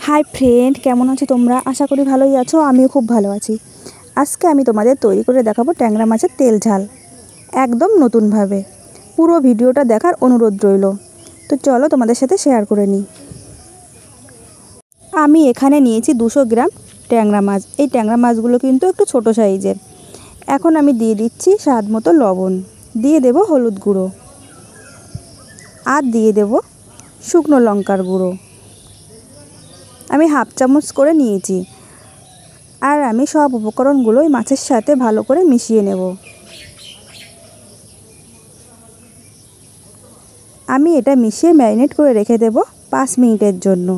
Hi friend, কেমন আছো তোমরা? আশা করি ভালোই আছো। আমিও খুব ভালো আছি। আজকে আমি তোমাদের তৈরি করে দেখাবো ট্যাংরা মাছের তেল ঝাল, একদম নতুনভাবে। পুরো ভিডিওটা দেখার অনুরোধ রইল। তো চলো তোমাদের সাথে শেয়ার করে নিই। আমি এখানে নিয়েছি 200 গ্রাম ট্যাংরা মাছ। এই ট্যাংরা মাছগুলো কিন্তু একটু ছোট সাইজের। এখন আমি দিয়ে দিচ্ছি স্বাদ মতো লবণ, দিয়ে দেব হলুদ গুঁড়ো, আর দিয়ে দেব শুকনো লঙ্কার গুঁড়ো। আমি হাফ চামচ করে নিয়েছি। আর আমি সব উপকরণগুলো এই মাছের সাথে ভালো করে মিশিয়ে নেব। আমি এটা মিশিয়ে ম্যারিনেট করে রেখে দেব 5 মিনিটের জন্য।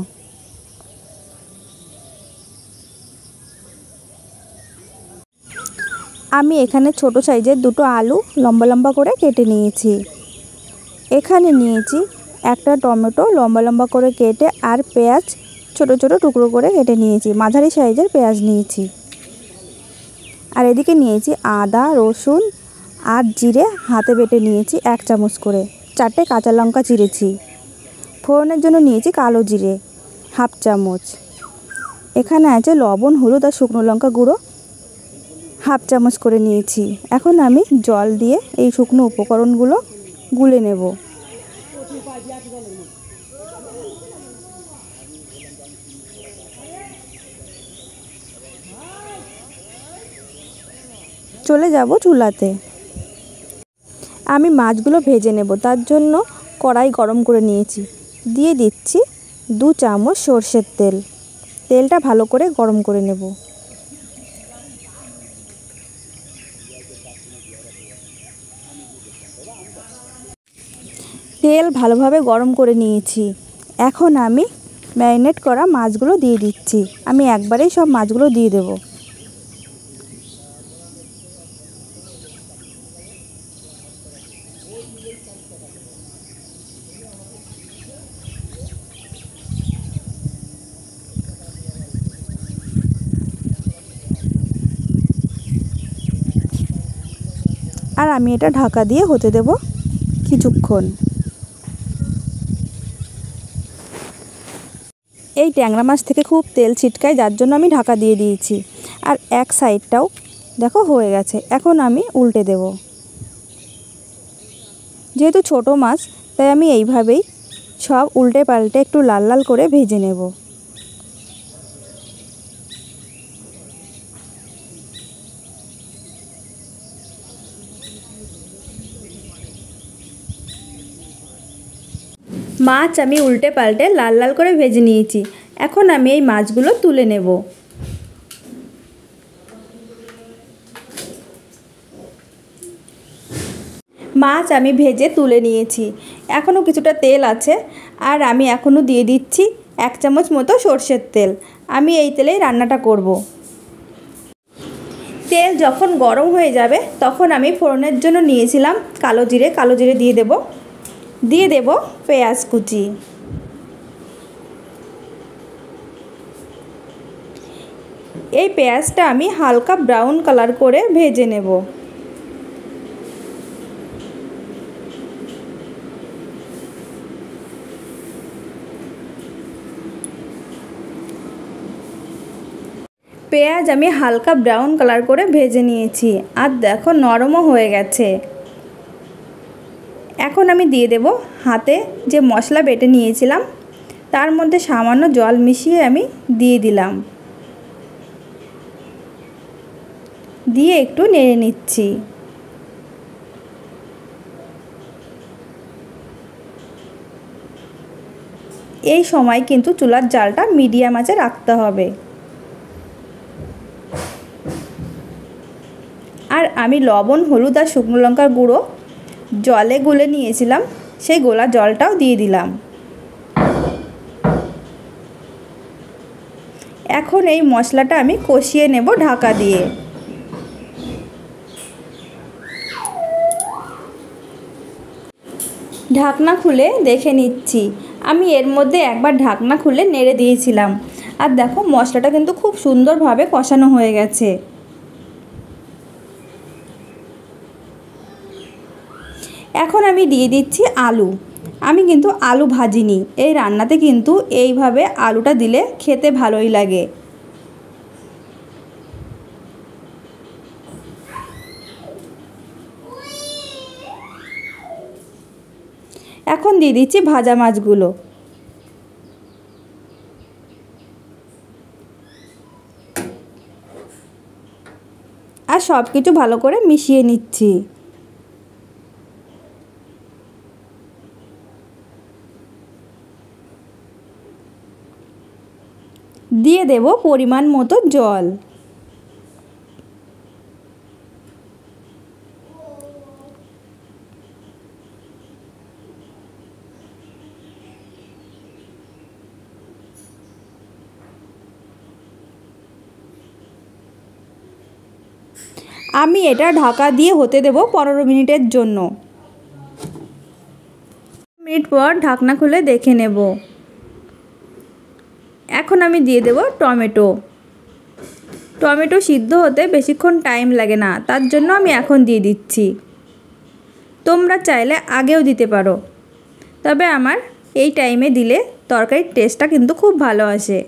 আমি এখানে ছোট সাইজের 2টো আলু লম্বা লম্বা করে কেটে নিয়েছি। এখানে নিয়েছি একটা টমেটো লম্বা লম্বা করে কেটে, আর পেঁয়াজ ছোট ছোট টুকরো করে কেটে নিয়েছি। মাঝারি সাইজের পেঁয়াজ নিয়েছি। আর এদিকে নিয়েছি আদা, রসুন আর জিরে হাতে বেটে নিয়েছি 1 চামচ করে। 4টে কাঁচা লঙ্কা চিরেছি। ফোড়নের জন্য নিয়েছি কালো জিরে হাফ চামচ। এখানে আছে লবণ, হলুদ আর শুকনো লঙ্কা গুঁড়ো হাফ চামচ করে নিয়েছি। এখন আমি জল দিয়ে এই শুকনো উপকরণগুলো গুলে নেব। চলে যাব চুলাতে। আমি মাছগুলো ভেজে নেব, তার জন্য কড়াই গরম করে নিয়েছি। দিয়ে দিচ্ছি 2 চামচ সরষের তেল। তেলটা ভালো করে গরম করে নেব। তেল ভালোভাবে গরম করে নিয়েছি। এখন আমি ম্যারিনেট করা মাছগুলো দিয়ে দিচ্ছি। আমি একবারেই সব মাছগুলো দিয়ে দেব। আর আমি এটা ঢাকা দিয়ে হতে দেব কিছুক্ষণ। এই ট্যাংরা মাছ থেকে খুব তেল ছিটকায়, যার জন্য আমি ঢাকা দিয়ে দিয়েছি। আর এক সাইডটাও দেখো হয়ে গেছে। এখন আমি উল্টে দেব। যেহেতু ছোট মাছ, তাই আমি এইভাবেই সব উল্টে পাল্টে একটু লাল লাল করে ভেজে নেব। মাছ আমি উল্টে পাল্টে লাল লাল করে ভেজে নিয়েছি। এখন আমি এই মাছগুলো তুলে নেব। মাছ আমি ভেজে তুলে নিয়েছি। এখনও কিছুটা তেল আছে। আর আমি এখনও দিয়ে দিচ্ছি 1 চামচ মতো সরষের তেল। আমি এই তেলেই রান্নাটা করব। তেল যখন গরম হয়ে যাবে, তখন আমি ফোড়নের জন্য নিয়েছিলাম কালো জিরে দিয়ে দেব পেঁয়াজ কুচি। এই পেঁয়াজটা আমি হালকা ব্রাউন কালার করে ভেজে নেব। পেঁয়াজ আমি হালকা ব্রাউন কালার করে ভেজে নিয়েছি। আর দেখো নরমও হয়ে গেছে। এখন আমি দিয়ে দেব হাতে যে মশলা বেটে নিয়েছিলাম, তার মধ্যে সামান্য জল মিশিয়ে আমি দিয়ে দিলাম। দিয়ে একটু নেড়ে নিচ্ছি। এই সময় কিন্তু চুলার জালটা মিডিয়াম আঁচে রাখতে হবে। আর আমি লবণ, হলুদ আর শুকনো লঙ্কার গুঁড়ো জলে গুলে নিয়েছিলাম, সেই গোলা জলটাও দিয়ে দিলাম। এখন এই মশলাটা আমি কষিয়ে নেব ঢাকা দিয়ে। ঢাকনা খুলে দেখে নিচ্ছি। আমি এর মধ্যে একবার ঢাকনা খুলে নেড়ে দিয়েছিলাম। আর দেখো মশলাটা কিন্তু খুব সুন্দরভাবে কষানো হয়ে গেছে। এখন আমি দিয়ে দিচ্ছি আলু। আমি কিন্তু আলু ভাজিনি, এই রান্নাতে কিন্তু এইভাবে আলুটা দিলে খেতে ভালোই লাগে। এখন দিয়ে দিচ্ছি ভাজা মাছগুলো। আর সব কিছু ভালো করে মিশিয়ে নিচ্ছি। দিয়ে দেব পরিমাণ মতো জল। আমি এটা ঢাকা দিয়ে হতে দেব 15 মিনিটের জন্য। মিনিট পর ঢাকনা খুলে দেখে নেব। এখন আমি দিয়ে দেব টমেটো। টমেটো সিদ্ধ হতে বেশিক্ষণ টাইম লাগে না, তার জন্য আমি এখন দিয়ে দিচ্ছি। তোমরা চাইলে আগেও দিতে পারো, তবে আমার এই টাইমে দিলে তরকারির টেস্টটা কিন্তু খুব ভালো আসে।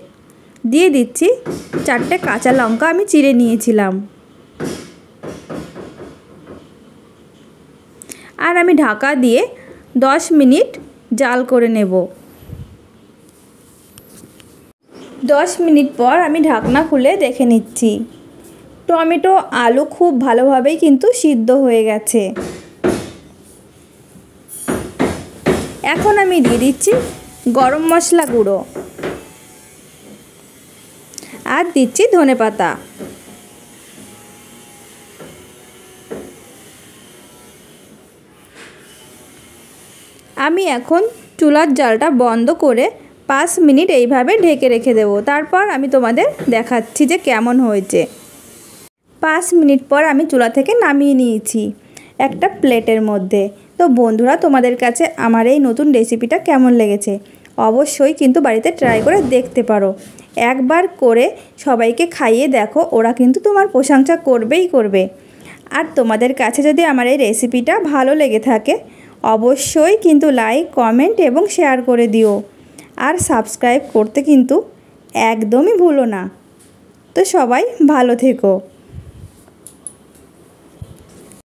দিয়ে দিচ্ছি 4টে কাঁচা লঙ্কা আমি চিড়ে নিয়েছিলাম। আর আমি ঢাকা দিয়ে 10 মিনিট জাল করে নেব। 10 মিনিট পর আমি ঢাকনা খুলে দেখে নিচ্ছি। টমেটো আলু খুব ভালোভাবেই কিন্তু সিদ্ধ হয়ে গেছে। এখন আমি দিয়ে দিচ্ছি গরম মশলা গুঁড়ো আর দিচ্ছি ধনেপাতা। আমি এখন চুলার জালটা বন্ধ করে 5 মিনিট এইভাবে ঢেকে রেখে দেব। তারপর আমি তোমাদের দেখাচ্ছি যে কেমন হয়েছে। 5 মিনিট পর আমি চুলা থেকে নামিয়ে নিয়েছি একটা প্লেটের মধ্যে। তো বন্ধুরা, তোমাদের কাছে আমার এই নতুন রেসিপিটা কেমন লেগেছে অবশ্যই কিন্তু বাড়িতে ট্রাই করে দেখতে পারো। একবার করে সবাইকে খাইয়ে দেখো, ওরা কিন্তু তোমার প্রশংসা করবেই করবে। আর তোমাদের কাছে যদি আমার এই রেসিপিটা ভালো লেগে থাকে অবশ্যই কিন্তু লাইক, কমেন্ট এবং শেয়ার করে দিও। আর সাবস্ক্রাইব করতে কিন্তু একদমই ভুলো না। তো সবাই ভালো থেকো।